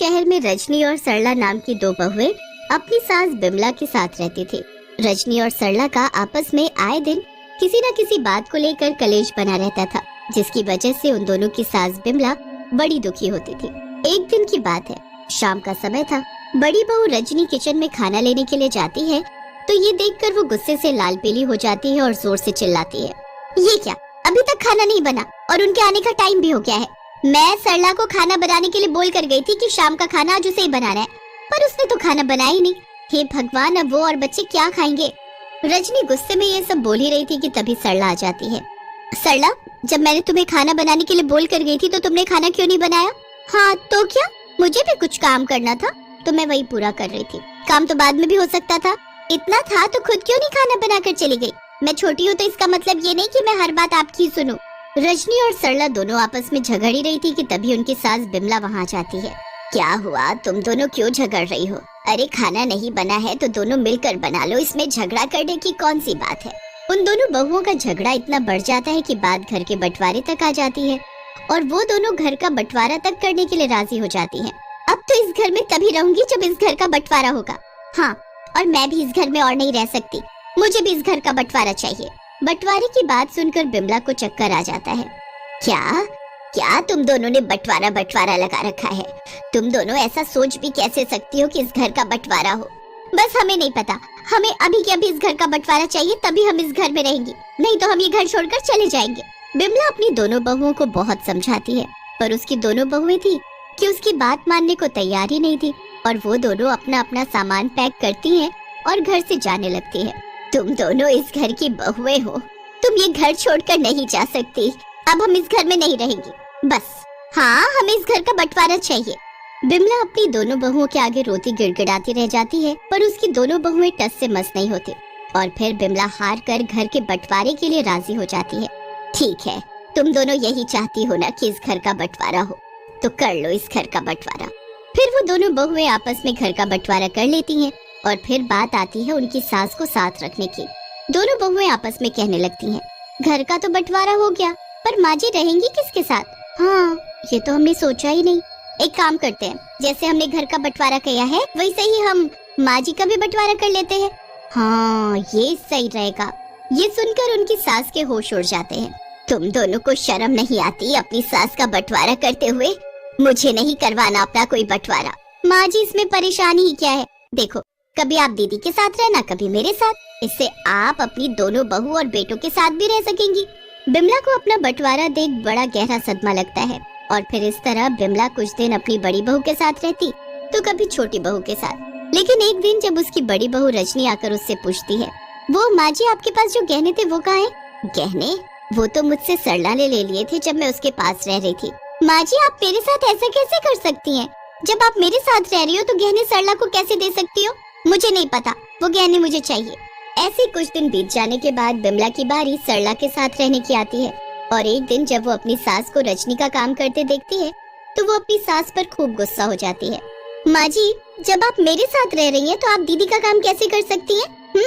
शहर में रजनी और सरला नाम की दो बहुएं अपनी सास बिमला के साथ रहती थी। रजनी और सरला का आपस में आए दिन किसी न किसी बात को लेकर कलेश बना रहता था, जिसकी वजह से उन दोनों की सास बिमला बड़ी दुखी होती थी। एक दिन की बात है, शाम का समय था। बड़ी बहू रजनी किचन में खाना लेने के लिए जाती है तो ये देखकर वो गुस्से से लाल पीली हो जाती है और जोर से चिल्लाती है, ये क्या, अभी तक खाना नहीं बना और उनके आने का टाइम भी हो गया है। मैं सरला को खाना बनाने के लिए बोल कर गई थी कि शाम का खाना आज उसे ही बनाना है, पर उसने तो खाना बनाया ही नहीं। हे भगवान, अब वो और बच्चे क्या खाएंगे। रजनी गुस्से में ये सब बोल ही रही थी कि तभी सरला आ जाती है। सरला, जब मैंने तुम्हें खाना बनाने के लिए बोल कर गई थी तो तुमने खाना क्यों नहीं बनाया? हाँ तो क्या, मुझे भी कुछ काम करना था तो मैं वही पूरा कर रही थी। काम तो बाद में भी हो सकता था, इतना था तो खुद क्यों नहीं खाना बनाकर चली गई? मैं छोटी हूँ तो इसका मतलब ये नहीं कि मैं हर बात आपकी सुनूं। रजनी और सरला दोनों आपस में झगड़ ही रही थी कि तभी उनकी सास बिमला वहाँ जाती है। क्या हुआ, तुम दोनों क्यों झगड़ रही हो? अरे खाना नहीं बना है तो दोनों मिलकर बना लो, इसमें झगड़ा करने की कौन सी बात है। उन दोनों बहुओं का झगड़ा इतना बढ़ जाता है कि बात घर के बंटवारे तक आ जाती है और वो दोनों घर का बंटवारा तक करने के लिए राजी हो जाती हैं। अब तो इस घर में तभी रहूंगी जब इस घर का बंटवारा होगा। हाँ, और मैं भी इस घर में और नहीं रह सकती, मुझे भी इस घर का बंटवारा चाहिए। बंटवारे की बात सुनकर बिमला को चक्कर आ जाता है। क्या क्या तुम दोनों ने बंटवारा बंटवारा लगा रखा है? तुम दोनों ऐसा सोच भी कैसे सकती हो कि इस घर का बंटवारा हो? बस हमें नहीं पता, हमें अभी के अभी इस घर का बंटवारा चाहिए, तभी हम इस घर में रहेंगे, नहीं तो हम ये घर छोड़कर चले जाएंगे। बिमला अपनी दोनों बहुओं को बहुत समझाती है, पर उसकी दोनों बहुएं थी कि उसकी बात मानने को तैयार ही नहीं थी और वो दोनों अपना अपना सामान पैक करती हैं और घर से जाने लगती है। तुम दोनों इस घर की बहुएं हो, तुम ये घर छोड़कर नहीं जा सकती। अब हम इस घर में नहीं रहेंगे, बस। हाँ, हमें इस घर का बंटवारा चाहिए। बिमला अपनी दोनों बहुओं के आगे रोती गिड़गिड़ाती रह जाती है, पर उसकी दोनों बहुएं टस से मस नहीं होती और फिर बिमला हार कर घर के बंटवारे के लिए राजी हो जाती है। ठीक है, तुम दोनों यही चाहती हो ना कि इस घर का बंटवारा हो, तो कर लो इस घर का बंटवारा। फिर वो दोनों बहुएं आपस में घर का बंटवारा कर लेती हैं और फिर बात आती है उनकी सास को साथ रखने की। दोनों बहुएं आपस में कहने लगती हैं, घर का तो बंटवारा हो गया, पर माँ जी रहेंगी किसके साथ? हाँ, ये तो हमने सोचा ही नहीं। एक काम करते हैं, जैसे हमने घर का बंटवारा किया है वैसे ही हम माँ जी का भी बंटवारा कर लेते हैं। हाँ, ये सही रहेगा। ये सुनकर उनकी सास के होश उड़ जाते हैं। तुम दोनों को शर्म नहीं आती अपनी सास का बंटवारा करते हुए? मुझे नहीं करवाना अपना कोई बंटवारा। माँ जी, इसमें परेशानी ही क्या है? देखो, कभी आप दीदी के साथ रहना, कभी मेरे साथ, इससे आप अपनी दोनों बहू और बेटों के साथ भी रह सकेंगी। बिमला को अपना बंटवारा देख बड़ा गहरा सदमा लगता है और फिर इस तरह बिमला कुछ दिन अपनी बड़ी बहू के साथ रहती तो कभी छोटी बहू के साथ। लेकिन एक दिन जब उसकी बड़ी बहू रजनी आकर उससे पूछती है, वो माँ जी, आपके पास जो गहने थे वो कहाँ हैं? गहने? वो तो मुझसे सरला ने ले लिए थे जब मैं उसके पास रह रही थी। माँ जी, आप मेरे साथ ऐसा कैसे कर सकती हैं? जब आप मेरे साथ रह रही हो तो गहने सरला को कैसे दे सकती हो? मुझे नहीं पता, वो गहने मुझे चाहिए। ऐसे कुछ दिन बीत जाने के बाद बिमला की बारी सरला के साथ रहने की आती है और एक दिन जब वो अपनी सास को रजनी का काम करते देखती है तो वो अपनी सास पर खूब गुस्सा हो जाती है। माँ जी, जब आप मेरे साथ रह रही हैं तो आप दीदी का काम कैसे कर सकती हैं?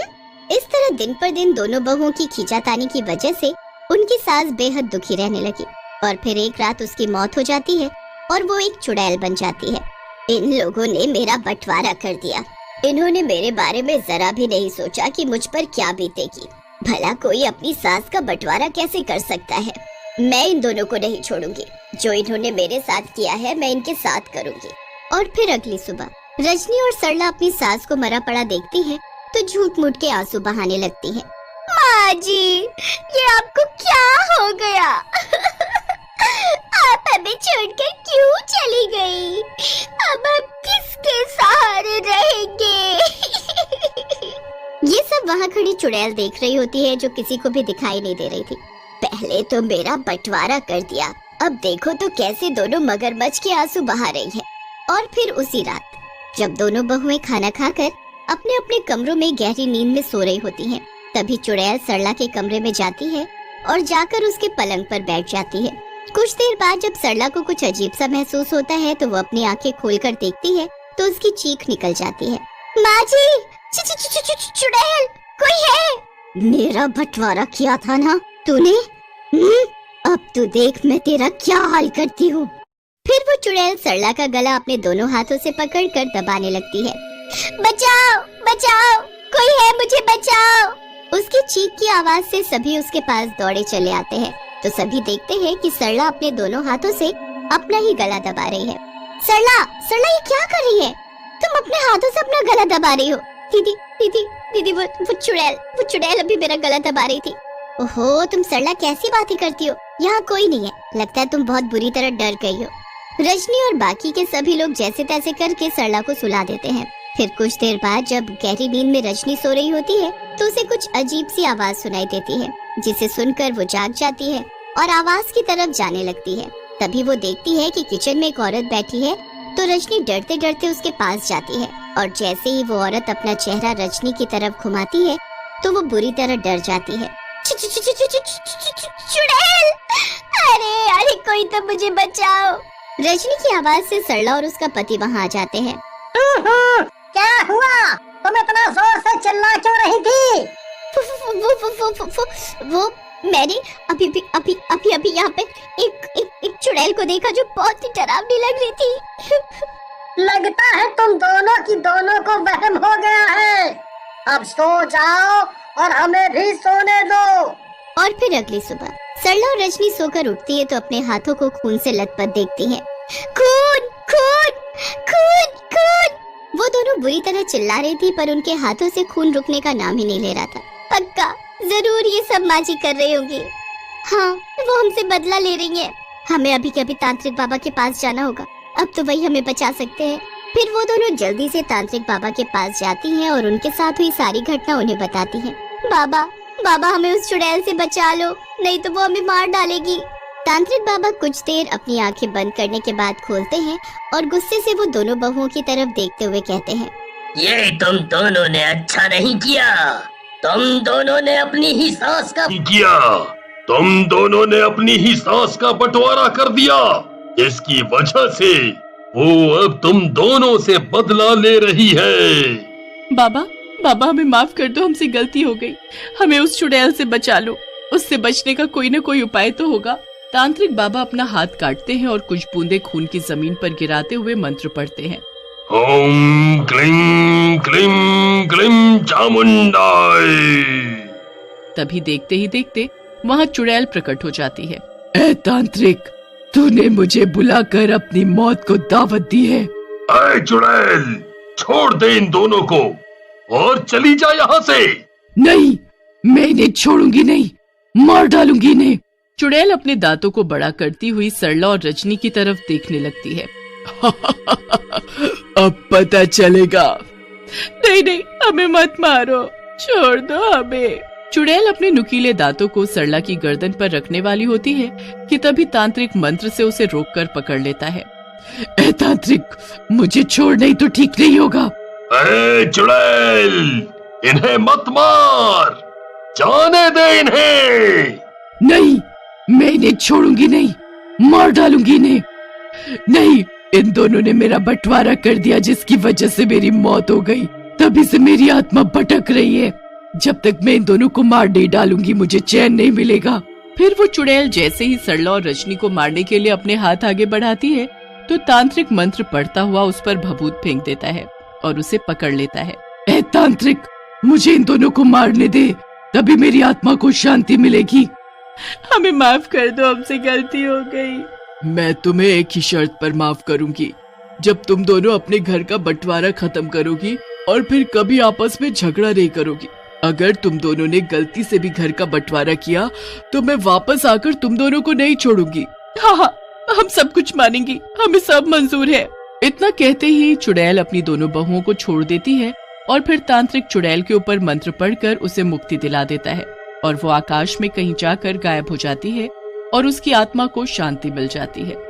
इस तरह दिन पर दिन दोनों बहुओं की खींचातानी की वजह से उनकी सास बेहद दुखी रहने लगी और फिर एक रात उसकी मौत हो जाती है और वो एक चुड़ैल बन जाती है। इन लोगों ने मेरा बंटवारा कर दिया। इन्होंने मेरे बारे में जरा भी नहीं सोचा कि मुझ पर क्या बीतेगी। भला कोई अपनी सास का बंटवारा कैसे कर सकता है? मैं इन दोनों को नहीं छोड़ूंगी। जो इन्होंने मेरे साथ किया है मैं इनके साथ करूंगी। और फिर अगली सुबह रजनी और सरला अपनी सास को मरा पड़ा देखती हैं तो झूठ मूठ के आंसू बहाने लगती हैं। माँ जी, ये आपको क्या हो गया? आप हमें छोड़कर क्यों चली गई? अब हम किसके सहारे रहेंगे? ये सब वहाँ खड़ी चुड़ैल देख रही होती है जो किसी को भी दिखाई नहीं दे रही थी। पहले तो मेरा बंटवारा कर दिया, अब देखो तो कैसे दोनों मगरमच्छ के आंसू बहा रही है। और फिर उसी रात जब दोनों बहुएं खाना खाकर अपने अपने कमरों में गहरी नींद में सो रही होती हैं, तभी चुड़ैल सरला के कमरे में जाती है और जाकर उसके पलंग पर बैठ जाती है। कुछ देर बाद जब सरला को कुछ अजीब सा महसूस होता है तो वो अपनी आंखें खोलकर देखती है तो उसकी चीख निकल जाती है। माँ जी, चुड़ैल, कोई है? मेरा बंटवारा किया था ना तूने? अब तू देख मैं तेरा क्या हाल करती हूँ। फिर फिर वो चुड़ैल सरला का गला अपने दोनों हाथों से पकड़कर दबाने लगती है। बचाओ बचाओ, कोई है, मुझे बचाओ। उसकी चीख की आवाज से सभी उसके पास दौड़े चले आते हैं तो सभी देखते हैं कि सरला अपने दोनों हाथों से अपना ही गला दबा रही है। सरला, सरला ये क्या कर रही है? तुम अपने हाथों से अपना गला दबा रही हो। दीदी दीदी दीदी, वो चुड़ैल अभी मेरा गला दबा रही थी। ओहो, तुम सरला कैसी बातें करती हो? यहाँ कोई नहीं है, लगता है तुम बहुत बुरी तरह डर गई हो। रजनी और बाकी के सभी लोग जैसे तैसे करके सरला को सुला देते हैं। फिर कुछ देर बाद जब गहरी नींद में रजनी सो रही होती है तो उसे कुछ अजीब सी आवाज सुनाई देती है, जिसे सुनकर वो जाग जाती है और आवाज की तरफ जाने लगती है। तभी वो देखती है कि किचन में एक औरत बैठी है तो रजनी डरते डरते उसके पास जाती है और जैसे ही वो औरत अपना चेहरा रजनी की तरफ घुमाती है तो वो बुरी तरह डर जाती है। चुड़ैल! अरे अरे, कोई तो मुझे बचाओ। रजनी की आवाज से सरला और उसका पति वहाँ आ जाते हैं। क्या हुआ? तुम इतना जोर से चिल्ला क्यों रही थी? वो मैंने अभी यहाँ पे एक चुड़ैल को देखा जो बहुत ही डरावनी लग रही थी। लगता है तुम दोनों की दोनों को वहम हो गया है। अब सो जाओ और हमें भी सोने दो। और फिर अगली सुबह सरला और रजनी सोकर उठती है तो अपने हाथों को खून से लथपथ देखती है। खून खून खून खून! वो दोनों बुरी तरह चिल्ला रही थी पर उनके हाथों से खून रुकने का नाम ही नहीं ले रहा था। पक्का जरूर ये सब माँ जी कर रही होंगी। हाँ, वो हमसे बदला ले रही है। हमें अभी के अभी तांत्रिक बाबा के पास जाना होगा, अब तो वही हमें बचा सकते हैं। फिर वो दोनों जल्दी से तांत्रिक बाबा के पास जाती हैं और उनके साथ हुई सारी घटना उन्हें बताती हैं। बाबा हमें उस चुड़ैल से बचा लो, नहीं तो वो हमें मार डालेगी। तांत्रिक बाबा कुछ देर अपनी आंखें बंद करने के बाद खोलते हैं और गुस्से से वो दोनों बहुओं की तरफ देखते हुए कहते हैं, ये तुम दोनों ने अच्छा नहीं किया। तुम दोनों ने अपनी ही सास का बंटवारा कर दिया, जिसकी वजह से वो अब तुम दोनों से बदला ले रही है। बाबा हमें माफ कर दो, हमसे गलती हो गई। हमें उस चुड़ैल से बचा लो, उससे बचने का कोई न कोई उपाय तो होगा। तांत्रिक बाबा अपना हाथ काटते हैं और कुछ बूंदे खून की जमीन पर गिराते हुए मंत्र पढ़ते हैं। ओम क्लीं क्लीं क्लीं चामुंडाय। तभी देखते ही देखते वहाँ चुड़ैल प्रकट हो जाती है। ए तांत्रिक, तूने मुझे बुलाकर अपनी मौत को दावत दी है। ऐ चुड़ैल, छोड़ दे इन दोनों को और चली जा यहाँ से। नहीं, मैं इन्हें छोड़ूंगी नहीं, मार डालूंगी इन्हें। चुड़ैल अपने दांतों को बड़ा करती हुई सरला और रजनी की तरफ देखने लगती है। अब पता चलेगा। नहीं, हमें मत मारो, छोड़ दो हमें। चुड़ैल अपने नुकीले दांतों को सरला की गर्दन पर रखने वाली होती है कि तभी तांत्रिक मंत्र से उसे रोककर पकड़ लेता है। ए तांत्रिक, मुझे छोड़, नहीं तो ठीक नहीं होगा। ए चुड़ैल, इन्हें मत मार, जाने दे इन्हें। नहीं, मैं इन्हें छोड़ूंगी नहीं, मार डालूंगी इन्हें। नहीं, इन दोनों ने मेरा बंटवारा कर दिया, जिसकी वजह से मेरी मौत हो गई। तभी से मेरी आत्मा भटक रही है। जब तक मैं इन दोनों को मार नहीं डालूंगी, मुझे चैन नहीं मिलेगा। फिर वो चुड़ैल जैसे ही सरला और रजनी को मारने के लिए अपने हाथ आगे बढ़ाती है तो तांत्रिक मंत्र पढ़ता हुआ उस पर भभूत फेंक देता है और उसे पकड़ लेता है। ए तांत्रिक, मुझे इन दोनों को मारने दे, तभी मेरी आत्मा को शांति मिलेगी। हमें माफ कर दो, हमसे गलती हो गई। मैं तुम्हें एक ही शर्त पर माफ करूंगी, जब तुम दोनों अपने घर का बंटवारा खत्म करोगी और फिर कभी आपस में झगड़ा नहीं करोगी। अगर तुम दोनों ने गलती से भी घर का बंटवारा किया तो मैं वापस आकर तुम दोनों को नहीं छोड़ूंगी। हाँ, हम सब कुछ मानेंगी, हमें सब मंजूर है। इतना कहते ही चुड़ैल अपनी दोनों बहुओं को छोड़ देती है और फिर तांत्रिक चुड़ैल के ऊपर मंत्र पढ़कर उसे मुक्ति दिला देता है और वो आकाश में कहीं जाकर गायब हो जाती है और उसकी आत्मा को शांति मिल जाती है।